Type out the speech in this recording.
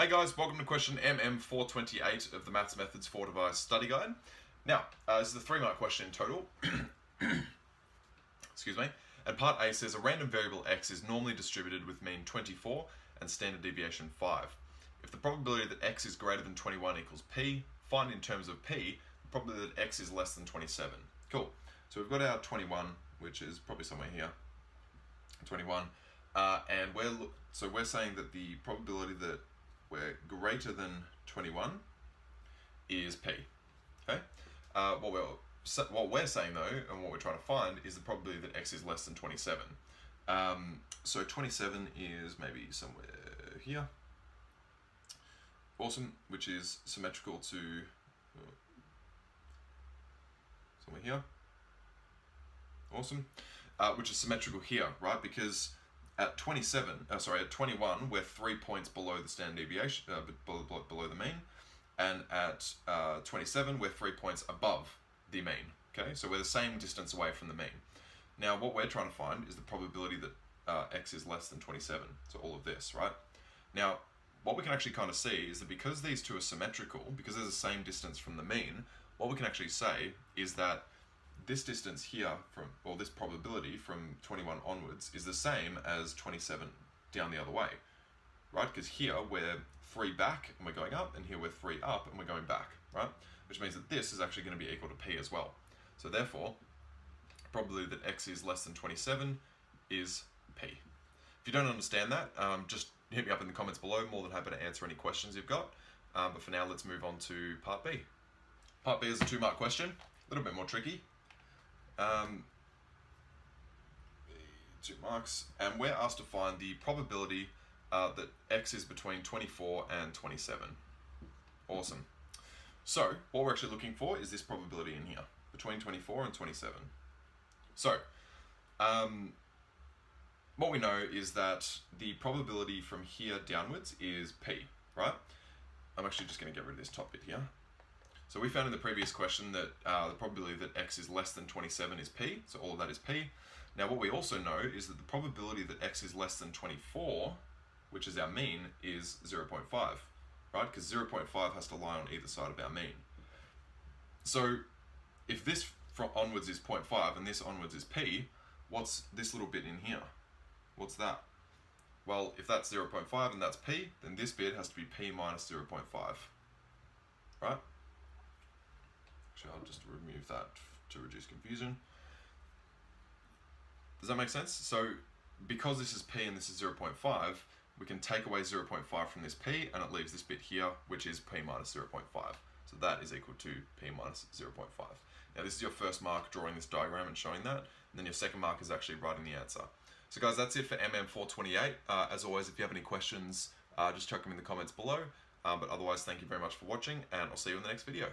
Hey guys, welcome to question MM428 of the Maths Methods Fortify study guide. Now, this is a 3-mark question in total. Excuse me. And part A says a random variable x is normally distributed with mean 24 and standard deviation 5. If the probability that x is greater than 21 equals p, find in terms of p the probability that x is less than 27. Cool. So we've got our 21, which is probably somewhere here. 21. And we're saying that the probability that we're greater than 21 is p. Okay. What we're saying though, and what we're trying to find, is the probability that x is less than 27. So 27 is maybe somewhere here. Awesome, which is symmetrical to somewhere here. Awesome, which is symmetrical here, right? Because at 21, we're 3 points below the standard deviation, below the mean, and at 27, we're 3 points above the mean. Okay, so we're the same distance away from the mean. Now, what we're trying to find is the probability that x is less than 27. So all of this, right? Now, what we can actually kind of see is that because these two are symmetrical, because they're the same distance from the mean, what we can actually say is that this distance here or this probability from 21 onwards is the same as 27 down the other way, right? Because here we're 3 back and we're going up, and here we're 3 up and we're going back, right? Which means that this is actually going to be equal to p as well. So therefore, probability that x is less than 27 is p. If you don't understand that, just hit me up in the comments below. More than happy to answer any questions you've got. But for now, let's move on to part B. Part B is a 2-mark question, a little bit more tricky. 2 marks, and we're asked to find the probability that x is between 24 and 27. Awesome. So what we're actually looking for is this probability in here, between 24 and 27. So what we know is that the probability from here downwards is p, right? I'm actually just going to get rid of this top bit here. So we found in the previous question that the probability that x is less than 27 is p, so all of that is p. Now what we also know is that the probability that x is less than 24, which is our mean, is 0.5, right? Because 0.5 has to lie on either side of our mean. So if this from onwards is 0.5 and this onwards is p, what's this little bit in here? What's that? Well, if that's 0.5 and that's p, then this bit has to be p minus 0.5, right? Actually, I'll just remove that to reduce confusion. Does that make sense? So because this is p and this is 0.5, we can take away 0.5 from this p and it leaves this bit here, which is p minus 0.5. So that is equal to p minus 0.5. Now this is your first mark, drawing this diagram and showing that. And then your second mark is actually writing the answer. So guys, that's it for MM428. As always, if you have any questions, just chuck them in the comments below. But otherwise, thank you very much for watching, and I'll see you in the next video.